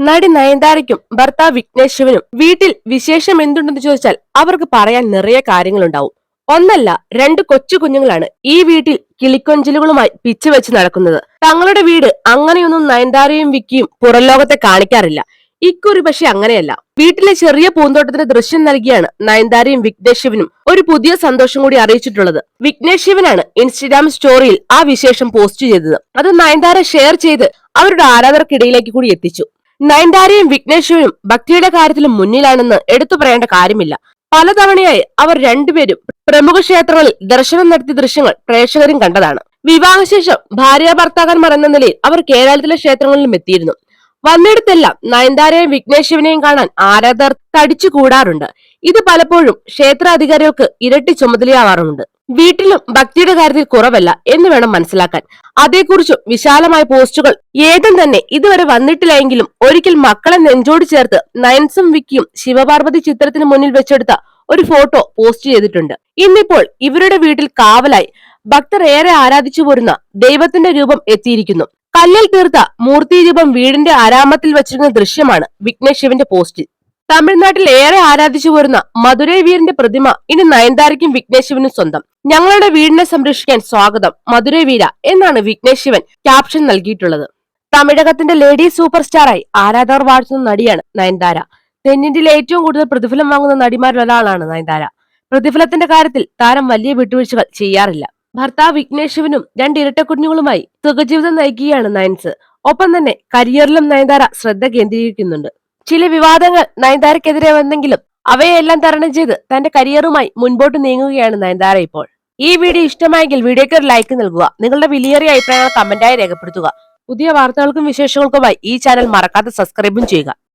നടി നയൻതാരയ്ക്കും ഭർത്താവ് വിഘ്നേഷ് ശിവനും വീട്ടിൽ വിശേഷം എന്തുണ്ടെന്ന് ചോദിച്ചാൽ അവർക്ക് പറയാൻ നിറയെ കാര്യങ്ങളുണ്ടാവും. ഒന്നല്ല രണ്ട് കൊച്ചു കുഞ്ഞുങ്ങളാണ് ഈ വീട്ടിൽ കിളിക്കൊഞ്ചലുകളുമായി പിച്ചുവെച്ച് നടക്കുന്നത്. തങ്ങളുടെ വീട് അങ്ങനെയൊന്നും നയൻതാരയും വിക്കിയും പുറം ലോകത്തെ കാണിക്കാറില്ല. ഇക്കുറി പക്ഷെ അങ്ങനെയല്ല. വീട്ടിലെ ചെറിയ പൂന്തോട്ടത്തിന്റെ ദൃശ്യം നൽകിയാണ് നയൻതാരയും വിഘ്നേഷ് ശിവനും ഒരു പുതിയ സന്തോഷം കൂടി അറിയിച്ചിട്ടുള്ളത്. വിഘ്നേഷ് ശിവനാണ് ഇൻസ്റ്റഗ്രാം സ്റ്റോറിയിൽ ആ വിശേഷം പോസ്റ്റ് ചെയ്തത്. അത് നയൻതാര ഷെയർ ചെയ്ത് അവരുടെ ആരാധകർക്കിടയിലേക്ക് കൂടി എത്തിച്ചു. നയൻതാരയും വിഘ്നേഷ് ശിവനും ഭക്തിയുടെ കാര്യത്തിലും മുന്നിലാണെന്ന് എടുത്തു പറയേണ്ട കാര്യമില്ല. പലതവണയായി അവർ രണ്ടുപേരും പ്രമുഖ ക്ഷേത്രങ്ങളിൽ ദർശനം നടത്തിയ ദൃശ്യങ്ങൾ പ്രേക്ഷകരും കണ്ടതാണ്. വിവാഹശേഷം ഭാര്യ ഭർത്താക്കന്മാർ എന്ന നിലയിൽ അവർ കേരളത്തിലെ ക്ഷേത്രങ്ങളിലും എത്തിയിരുന്നു. വന്നിടത്തെല്ലാം നയൻതാരയും വിഘ്നേഷ് ശിവനെയും കാണാൻ ആരാധകർ തടിച്ചു കൂടാറുണ്ട്. ഇത് പലപ്പോഴും ക്ഷേത്ര അധികാരികൾക്ക് ഇരട്ടി ചുമതലയാവാറുമുണ്ട്. വീട്ടിലും ഭക്തിയുടെ കാര്യത്തിൽ കുറവല്ല എന്ന് വേണം മനസ്സിലാക്കാൻ. അതേക്കുറിച്ചും വിശാലമായ പോസ്റ്റുകൾ ഏതും തന്നെ ഇതുവരെ വന്നിട്ടില്ല എങ്കിലും ഒരിക്കൽ മക്കളെ നെഞ്ചോട് ചേർത്ത് നയൻസും വിക്കിയും ശിവപാർവതി ചിത്രത്തിന് മുന്നിൽ വെച്ചെടുത്ത ഒരു ഫോട്ടോ പോസ്റ്റ് ചെയ്തിട്ടുണ്ട്. ഇന്നിപ്പോൾ ഇവരുടെ വീട്ടിൽ കാവലായി ഭക്തർ ഏറെ ആരാധിച്ചു പോരുന്ന ദൈവത്തിന്റെ രൂപം എത്തിയിരിക്കുന്നു. കല്ലിൽ തീർത്ത മൂർത്തി രൂപം വീടിന്റെ ആരാമത്തിൽ വെച്ചിരുന്ന ദൃശ്യമാണ് വിഘ്നേഷ് ശിവന്റെ പോസ്റ്റിൽ. തമിഴ്നാട്ടിൽ ഏറെ ആരാധിച്ചു പോരുന്ന മധുരൈ വീരന്റെ പ്രതിമ ഇനി നയൻതാരയ്ക്കും വിഘ്നേഷ് ശിവനും സ്വന്തം. ഞങ്ങളുടെ വീടിനെ സംരക്ഷിക്കാൻ സ്വാഗതം മധുരൈ വീര എന്നാണ് വിഘ്നേഷ് ശിവൻ ക്യാപ്ഷൻ നൽകിയിട്ടുള്ളത്. തമിഴകത്തിന്റെ ലേഡി സൂപ്പർ സ്റ്റാറായി ആരാധകർ വാഴ്ത്തുന്ന നടിയാണ് നയൻതാര. തെന്നിന്ത്യയിലെ ഏറ്റവും കൂടുതൽ പ്രതിഫലം വാങ്ങുന്ന നടിമാരിൽ ഒരാളാണ് നയൻതാര. പ്രതിഫലത്തിന്റെ കാര്യത്തിൽ താരം വലിയ വിട്ടുവീഴ്ചകൾ ചെയ്യാറില്ല. ഭർത്താവ് വിഘ്നേഷ് ശിവനും രണ്ട് ഇരട്ടക്കുഞ്ഞുങ്ങളുമായി സുഖജീവിതം നയിക്കുകയാണ് നയൻസ്. ഒപ്പം തന്നെ കരിയറിലും നയൻതാര ശ്രദ്ധ കേന്ദ്രീകരിക്കുന്നുണ്ട്. ചില വിവാദങ്ങൾ നയൻതാരക്കെതിരെ വന്നെങ്കിലും അവയെല്ലാം തരണം ചെയ്ത് തന്റെ കരിയറുമായി മുൻപോട്ട് നീങ്ങുകയാണ് നയൻതാര ഇപ്പോൾ. ഈ വീഡിയോ ഇഷ്ടമായെങ്കിൽ വീഡിയോയ്ക്ക് ഒരു ലൈക്ക് നൽകുക. നിങ്ങളുടെ വിലയേറിയ അഭിപ്രായങ്ങൾ കമന്റായി രേഖപ്പെടുത്തുക. പുതിയ വാർത്തകൾക്കും വിശേഷങ്ങൾക്കുമായി ഈ ചാനൽ മറക്കാതെ സബ്സ്ക്രൈബും ചെയ്യുക.